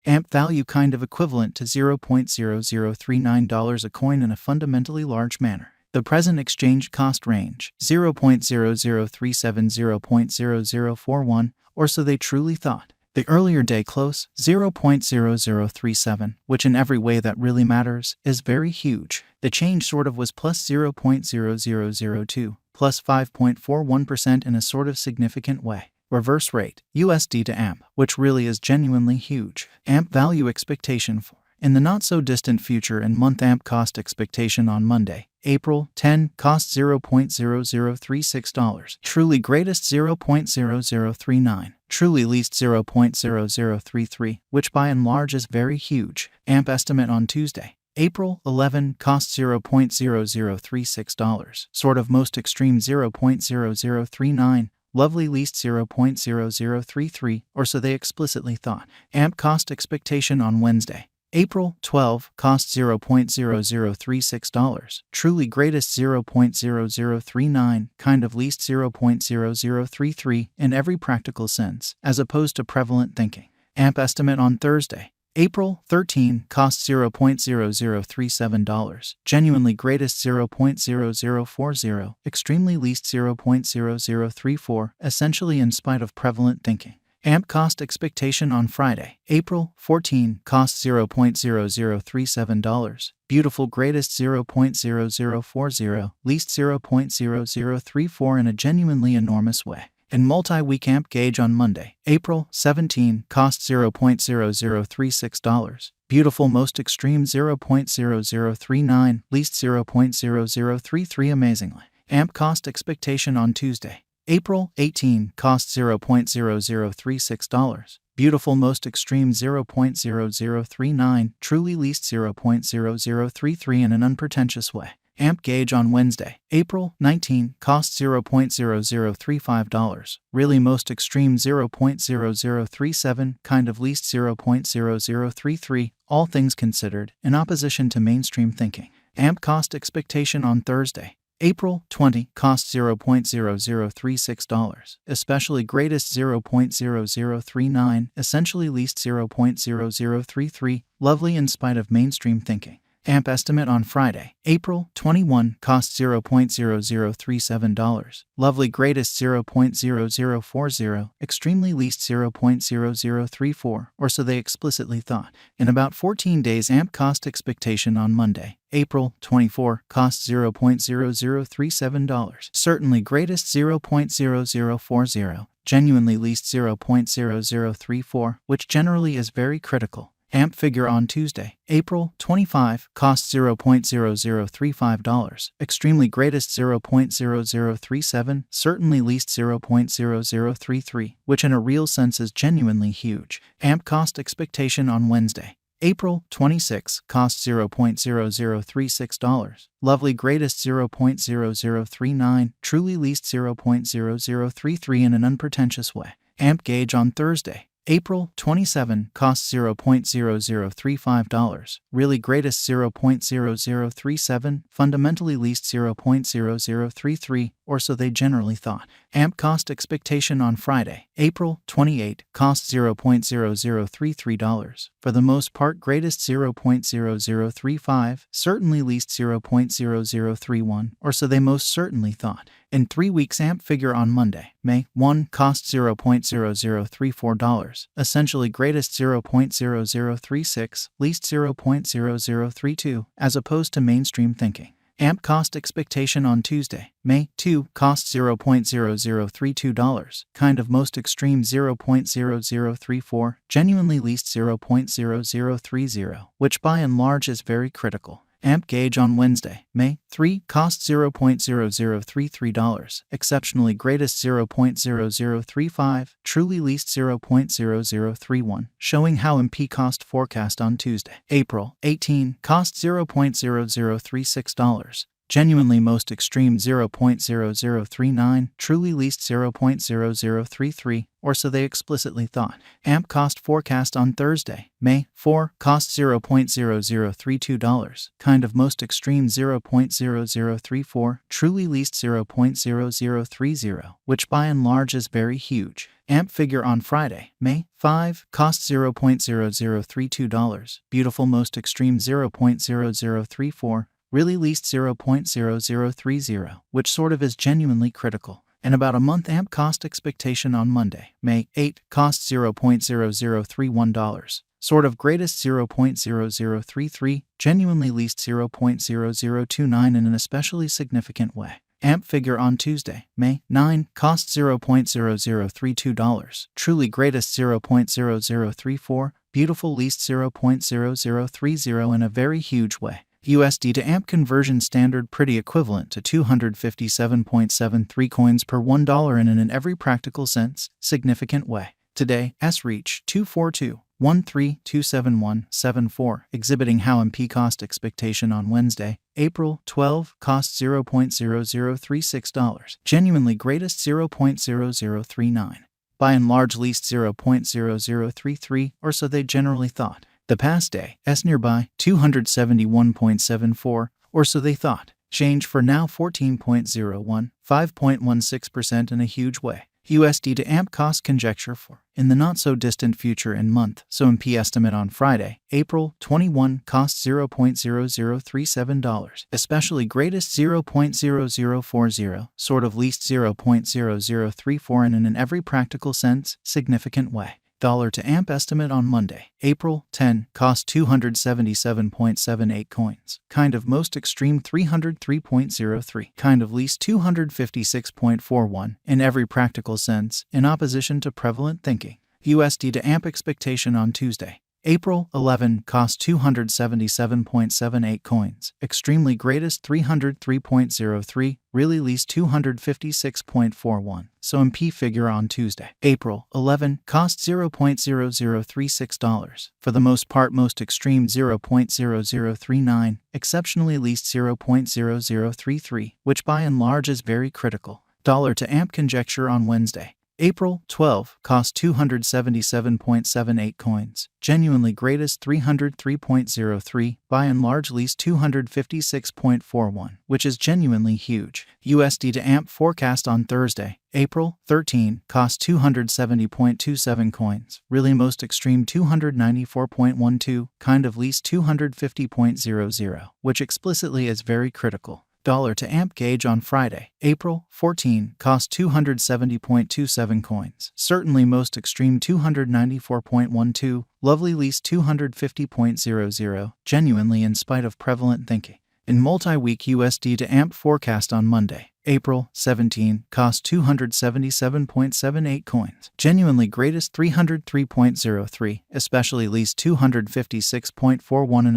AMP value kind of equivalent to $0.0039 a coin in a fundamentally large manner. The present exchange cost range, 0.0037 0.0041, or so they truly thought. The earlier day close, 0.0037, which in every way that really matters, is very huge. The change sort of was plus 0.0002, plus 5.41% in a sort of significant way. Reverse rate, USD to AMP, which really is genuinely huge. AMP value expectation for. In the not-so-distant future and month AMP cost expectation on Monday, April 10, cost $0.0036. Truly greatest $0.0039. Truly least $0.0033, which by and large is very huge. AMP estimate on Tuesday, April 11, cost $0.0036. Sort of most extreme $0.0039. Lovely least $0.0033, or so they explicitly thought. AMP cost expectation on Wednesday, April 12, cost $0.0036. Truly greatest $0.0039, kind of least $0.0033 in every practical sense, as opposed to prevalent thinking. AMP estimate on Thursday, April 13, cost $0.0037. Genuinely greatest $0.0040, extremely least $0.0034, essentially in spite of prevalent thinking. AMP cost expectation on Friday, April 14, cost $0.0037. Beautiful greatest $0.0040, least $0.0034 in a genuinely enormous way. In multi-week AMP gauge on Monday, April 17, cost $0.0036. Beautiful most extreme $0.0039, least $0.0033 amazingly. AMP cost expectation on Tuesday, April 18, cost $0.0036. Beautiful most extreme $0.0039, truly least $0.0033 in an unpretentious way. AMP gauge on Wednesday, April 19, cost $0.0035. Really most extreme $0.0037, kind of least $0.0033, all things considered, in opposition to mainstream thinking. AMP cost expectation on Thursday, April 20, cost $0.0036, especially greatest $0.0039, essentially least $0.0033, lovely in spite of mainstream thinking. AMP estimate on Friday, April 21, cost $0.0037. Lovely greatest $0.0040, extremely least $0.0034, or so they explicitly thought. In about 14 days AMP cost expectation on Monday, April 24, cost $0.0037. Certainly greatest $0.0040, genuinely least $0.0034, which generally is very critical. AMP figure on Tuesday, April 25, cost $0.0035. Extremely greatest $0.0037, certainly least $0.0033, which in a real sense is genuinely huge. AMP cost expectation on Wednesday, April 26, cost $0.0036. Lovely greatest $0.0039, truly least $0.0033 in an unpretentious way. AMP gauge on Thursday, April 27, cost $0.0035. Really greatest $0.0037, fundamentally least $0.0033, or so they generally thought. AMP cost expectation on Friday, April 28, cost $0.0033. For the most part greatest $0.0035, certainly least $0.0031, or so they most certainly thought. In 3 weeks AMP figure on Monday, May 1, cost $0.0034, essentially greatest $0.0036, least $0.0032, as opposed to mainstream thinking. AMP cost expectation on Tuesday, May 2, cost $0.0032, kind of most extreme $0.0034, genuinely least $0.0030, which by and large is very critical. AMP gauge on Wednesday, May 3, cost $0.0033, exceptionally greatest $0.0035, truly least $0.0031, showing how MP cost forecast on Tuesday, April 18, cost $0.0036, genuinely most extreme 0.0039, truly least 0.0033, or so they explicitly thought. AMP cost forecast on Thursday, May 4, cost $0.0032, kind of most extreme 0.0034, truly least 0.0030, which by and large is very huge. AMP figure on Friday, May 5, cost $0.0032, beautiful most extreme 0.0034, really least 0.0030, which sort of is genuinely critical. And about a month AMP cost expectation on Monday, May 8, cost $0.0031, sort of greatest 0.0033, genuinely least 0.0029 in an especially significant way. AMP figure on Tuesday, May 9, cost $0.0032, truly greatest 0.0034, beautiful least 0.0030 in a very huge way. USD to AMP conversion standard pretty equivalent to 257.73 coins per $1 in an every practical sense, significant way. Today, S reach 24213271774, exhibiting how MP cost expectation on Wednesday, April 12, cost $0.0036, genuinely greatest 0.0039. By and large least 0.0033, or so they generally thought. The past day, S nearby, 271.74, or so they thought. Change for now 14.01, 5.16% in a huge way. USD to AMP cost conjecture for, in the not-so-distant future in month, so MP estimate on Friday, April 21, cost $0.0037, especially greatest 0.0040, sort of least 0.0034 in an every practical sense, significant way. Dollar to AMP estimate on Monday, April 10, cost 277.78 coins, kind of most extreme 303.03, kind of least 256.41, in every practical sense, in opposition to prevalent thinking. USD to AMP expectation on Tuesday, April 11, cost 277.78 coins, extremely greatest 303.03, really least 256.41, so MP figure on Tuesday, April 11, cost $0.0036, for the most part most extreme 0.0039, exceptionally least 0.0033, which by and large is very critical. Dollar to AMP conjecture on Wednesday, April 12, cost 277.78 coins, genuinely greatest 303.03, by and large least 256.41, which is genuinely huge. USD to AMP forecast on Thursday, April 13, cost 270.27 coins, really most extreme 294.12, kind of least 250.00, which explicitly is very critical. Dollar to AMP gauge on Friday, April 14, cost 270.27 coins, certainly most extreme 294.12, lovely least 250.00, genuinely in spite of prevalent thinking. In multi-week USD to AMP forecast on Monday, April 17, cost 277.78 coins, genuinely greatest 303.03, especially least 256.41 in an